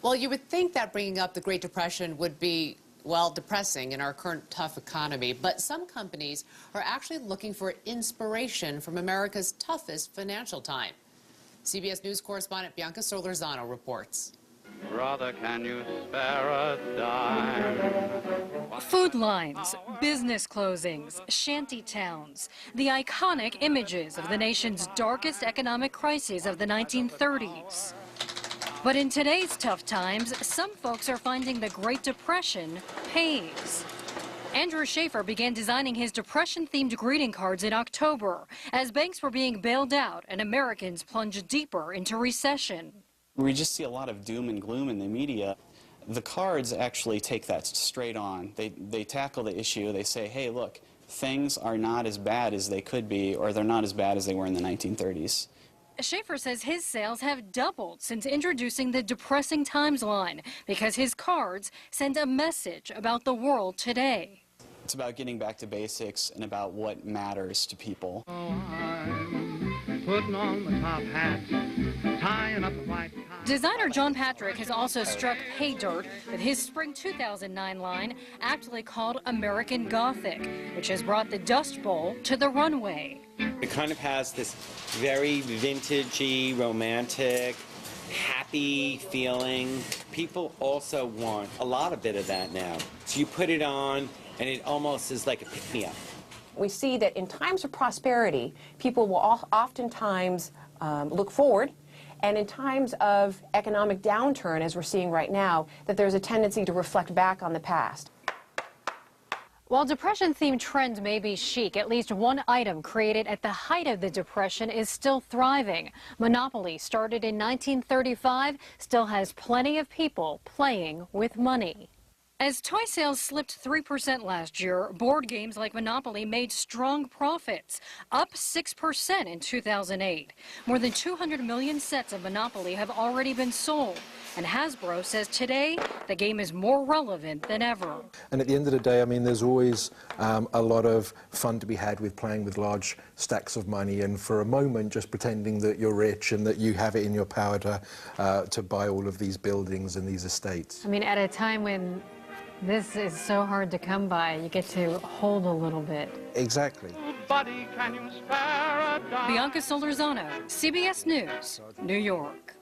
Well, you would think that bringing up the Great Depression would be, well, depressing in our current tough economy, but some companies are actually looking for inspiration from America's toughest financial time. CBS News correspondent Bianca Solorzano reports. Brother, can you spare a dime? Food lines, business closings, shanty towns, the iconic images of the nation's darkest economic crises of the 1930s. But in today's tough times, some folks are finding the Great Depression pays. Andrew Shaffer began designing his Depression-themed greeting cards in October as banks were being bailed out and Americans plunged deeper into recession. We just see a lot of doom and gloom in the media. The cards actually take that straight on. They tackle the issue. They say, hey, look, things are not as bad as they could be, or they're not as bad as they were in the 1930s. Shaffer says his sales have doubled since introducing the Depressing Times line because his cards send a message about the world today. It's about getting back to basics and about what matters to people. Oh, I'm putting on the top hat, tying up the white tie. Designer John Patrick has also struck pay dirt with his spring 2009 line, aptly called American Gothic, which has brought the Dust Bowl to the runway. It kind of has this very vintagey, romantic, happy feeling. People also want a lot of bit of that now. So you put it on, and it almost is like a pick-me-up. We see that in times of prosperity, people will oftentimes look forward, and in times of economic downturn, as we're seeing right now, that there's a tendency to reflect back on the past. While Depression-themed trends may be chic, at least one item created at the height of the Depression is still thriving. Monopoly, started in 1935, still has plenty of people playing with money. As toy sales slipped 3% last year, board games like Monopoly made strong profits, up 6% in 2008. More than 200 million sets of Monopoly have already been sold, and Hasbro says today the game is more relevant than ever. And at the end of the day, I mean, there's always a lot of fun to be had with playing with large stacks of money, and for a moment just pretending that you're rich and that you have it in your power to buy all of these buildings and these estates. I mean, at a time when this is so hard to come by, you get to hold a little bit. Exactly. Buddy, can you spare a dime? Bianca Solorzano, CBS News, New York.